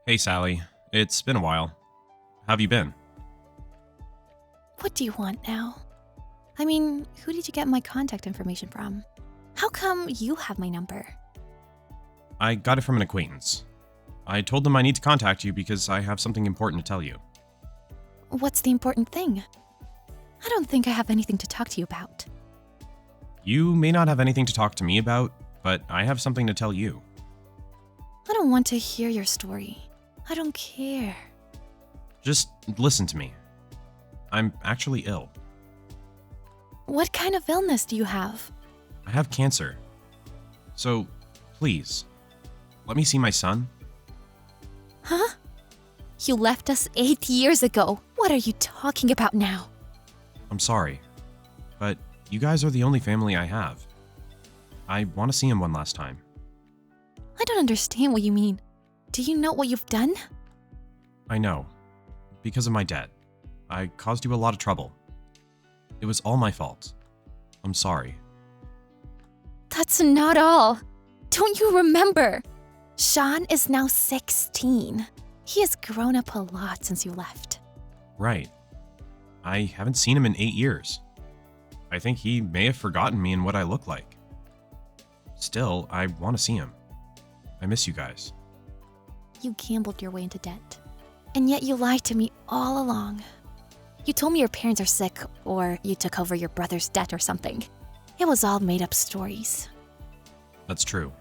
Hey Sally, it's been a while. How have you been? What do you want now? I mean, who did you get my contact information from? How come you have my number? I got it from an acquaintance. I told them I need to contact you because I have something important to tell you. What's the important thing? I don't think I have anything to talk to you about. You may not have anything to talk to me about, but I have something to tell you. I don't want to hear your story. I don't care. Just listen to me. I'm actually ill. What kind of illness do you have? I have cancer. So, please, let me see my son. Huh? You left us 8 years ago. What are you talking about now? I'm sorry, but you guys are the only family I have. I want to see him one last time. I don't understand what you mean. Do you know what you've done? I know. Because of my debt. I caused you a lot of trouble. It was all my fault. I'm sorry. That's not all. Don't you remember? Sean is now 16. He has grown up a lot since you left. Right. I haven't seen him in 8 years. I think he may have forgotten me and what I look like. Still, I want to see him. I miss you guys. You gambled your way into debt. And yet you lied to me all along. You told me your parents are sick, or you took over your brother's debt or something. It was all made up stories. That's true.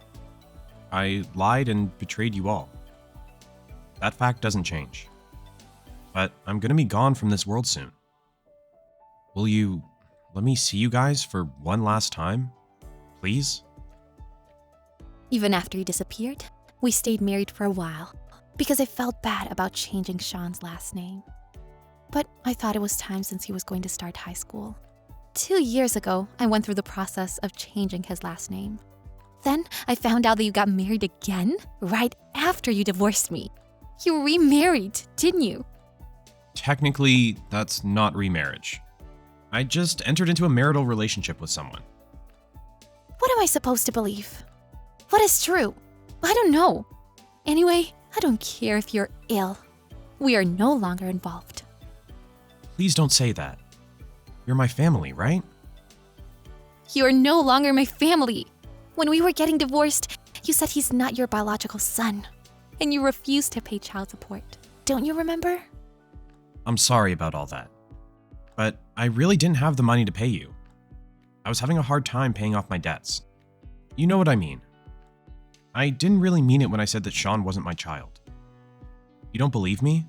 I lied and betrayed you all. That fact doesn't change. But I'm gonna be gone from this world soon. Will you let me see you guys for one last time? Please? Even after you disappeared, we stayed married for a while because I felt bad about changing Sean's last name. But I thought it was time since he was going to start high school. 2 years ago, I went through the process of changing his last name. Then I found out that you got married again right after you divorced me. You remarried, didn't you? Technically, that's not remarriage. I just entered into a marital relationship with someone. What am I supposed to believe? What is true? I don't know. Anyway, I don't care if you're ill. We are no longer involved. Please don't say that. You're my family, right? You are no longer my family. When we were getting divorced, you said he's not your biological son. And you refused to pay child support. Don't you remember? I'm sorry about all that. But I really didn't have the money to pay you. I was having a hard time paying off my debts. You know what I mean. I didn't really mean it when I said that Sean wasn't my child. You don't believe me?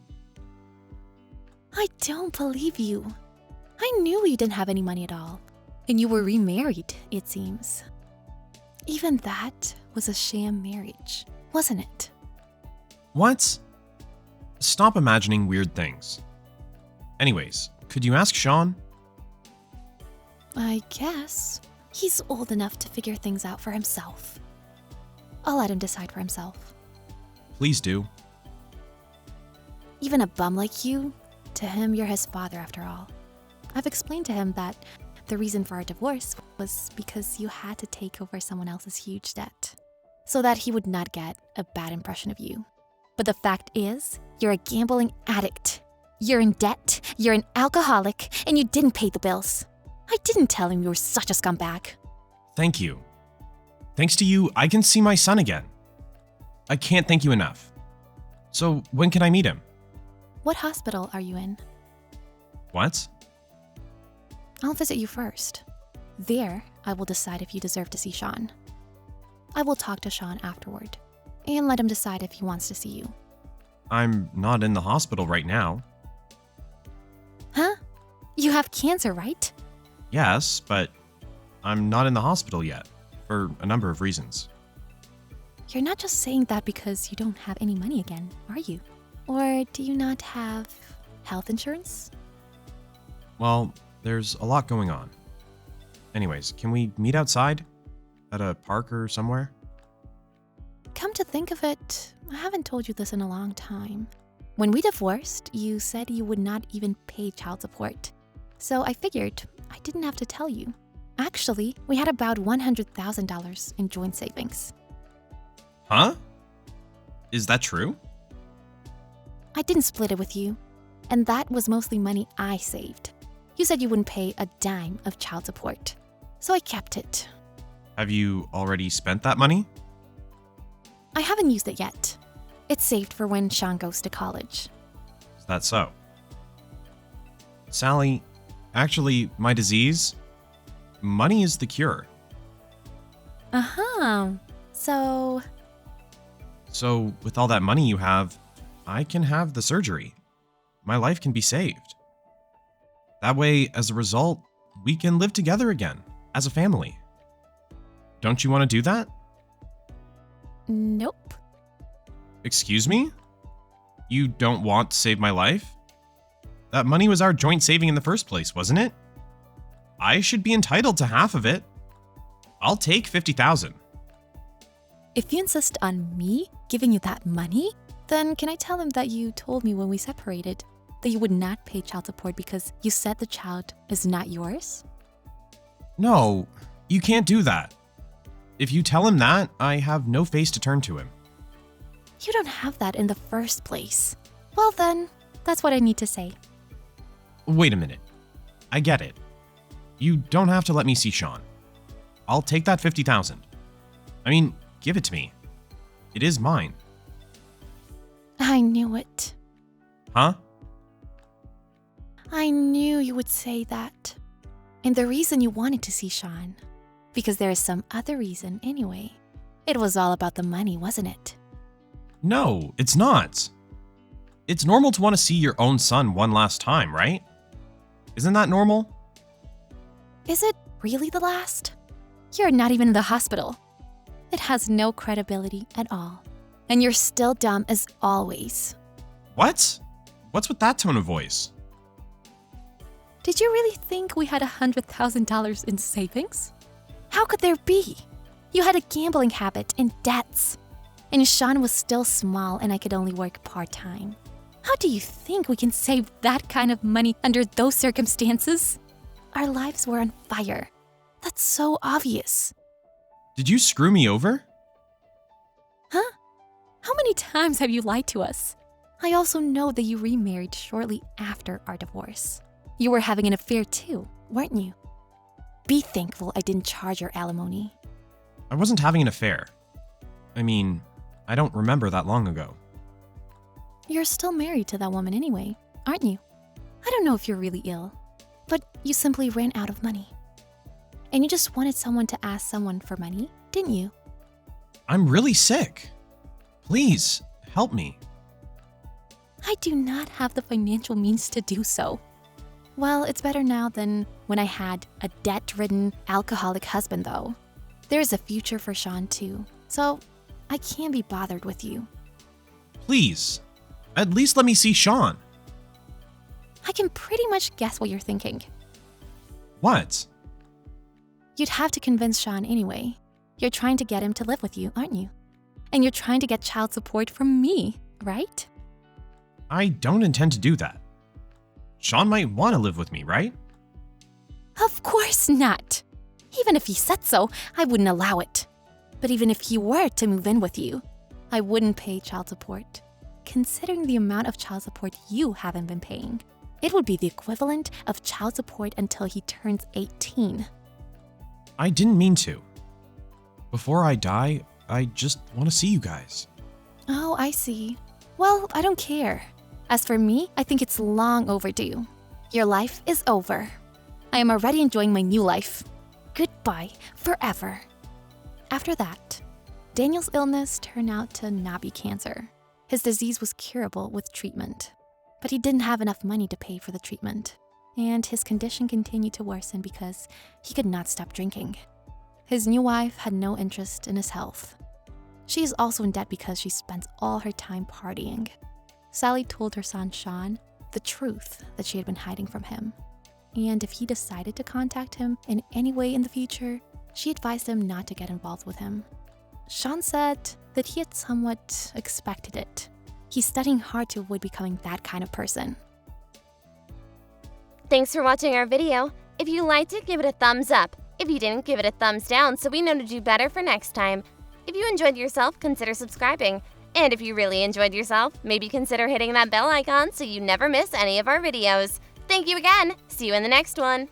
I don't believe you. I knew you didn't have any money at all. And you were remarried, it seems. Even that was a sham marriage, wasn't it? What? Stop imagining weird things. Anyways, could you ask Sean? I guess. He's old enough to figure things out for himself. I'll let him decide for himself. Please do. Even a bum like you, to him you're his father after all. I've explained to him that the reason for our divorce was because you had to take over someone else's huge debt, so that he would not get a bad impression of you. But the fact is, you're a gambling addict. You're in debt, you're an alcoholic, and you didn't pay the bills. I didn't tell him you were such a scumbag. Thank you. Thanks to you, I can see my son again. I can't thank you enough. So, when can I meet him? What hospital are you in? What? I'll visit you first. There, I will decide if you deserve to see Sean. I will talk to Sean afterward, and let him decide if he wants to see you. I'm not in the hospital right now. Huh? You have cancer, right? Yes, but I'm not in the hospital yet, for a number of reasons. You're not just saying that because you don't have any money again, are you? Or do you not have health insurance? Well, there's a lot going on. Anyways, can we meet outside? At a park or somewhere? Come to think of it, I haven't told you this in a long time. When we divorced, you said you would not even pay child support. So I figured I didn't have to tell you. Actually, we had about $100,000 in joint savings. Huh? Is that true? I didn't split it with you, and that was mostly money I saved. You said you wouldn't pay a dime of child support, so I kept it. Have you already spent that money? I haven't used it yet. It's saved for when Sean goes to college. Is that so? Sally, actually, my disease, money is the cure. Uh-huh. So, So, with all that money you have, I can have the surgery. My life can be saved. That way, as a result, we can live together again, as a family. Don't you want to do that? nope. Excuse me? You don't want to save my life? That money was our joint saving in the first place, wasn't it? I should be entitled to half of it. I'll take 50,000. If you insist on me giving you that money, then can I tell him that you told me when we separated that you would not pay child support because you said the child is not yours? No, you can't do that. If you tell him that, I have no face to turn to him. You don't have that in the first place. Well then, that's what I need to say. Wait a minute. I get it. You don't have to let me see Sean. I'll take that 50,000. I mean, give it to me. It is mine. I knew it. Huh? I knew you would say that. And the reason you wanted to see Sean, because there is some other reason anyway. It was all about the money, wasn't it? No, it's not. It's normal to want to see your own son one last time, right? Isn't that normal? Is it really the last? You're not even in the hospital. It has no credibility at all. And you're still dumb as always. What? What's with that tone of voice? Did you really think we had $100,000 in savings? How could there be? You had a gambling habit and debts. And Sean was still small and I could only work part-time. How do you think we can save that kind of money under those circumstances? Our lives were on fire. That's so obvious. Did you screw me over? Huh? How many times have you lied to us? I also know that you remarried shortly after our divorce. You were having an affair too, weren't you? Be thankful I didn't charge your alimony. I wasn't having an affair. I mean, I don't remember that long ago. You're still married to that woman anyway, aren't you? I don't know if you're really ill, but you simply ran out of money. And you just wanted someone to ask someone for money, didn't you? I'm really sick. Please, help me. I do not have the financial means to do so. Well, it's better now than when I had a debt-ridden, alcoholic husband, though. There is a future for Sean, too, so I can't be bothered with you. Please, at least let me see Sean. I can pretty much guess what you're thinking. What? You'd have to convince Sean anyway. You're trying to get him to live with you, aren't you? And you're trying to get child support from me, right? I don't intend to do that. Sean might want to live with me, right? Of course not. Even if he said so, I wouldn't allow it. But even if he were to move in with you, I wouldn't pay child support. Considering the amount of child support you haven't been paying, it would be the equivalent of child support until he turns 18. I didn't mean to. Before I die, I just want to see you guys. Oh, I see. Well, I don't care. As for me, I think it's long overdue. Your life is over. I am already enjoying my new life. Goodbye, forever. After that, Daniel's illness turned out to not be cancer. His disease was curable with treatment, but he didn't have enough money to pay for the treatment, and his condition continued to worsen because he could not stop drinking. His new wife had no interest in his health. She is also in debt because she spends all her time partying. Sally told her son Sean the truth that she had been hiding from him, and if he decided to contact him in any way in the future, she advised him not to get involved with him. Sean said that he had somewhat expected it. He's studying hard to avoid becoming that kind of person. Thanks for watching our video. If you liked it, give it a thumbs up. If you didn't, give it a thumbs down so we know to do better for next time. If you enjoyed yourself, consider subscribing. And if you really enjoyed yourself, maybe consider hitting that bell icon so you never miss any of our videos. Thank you again. See you in the next one.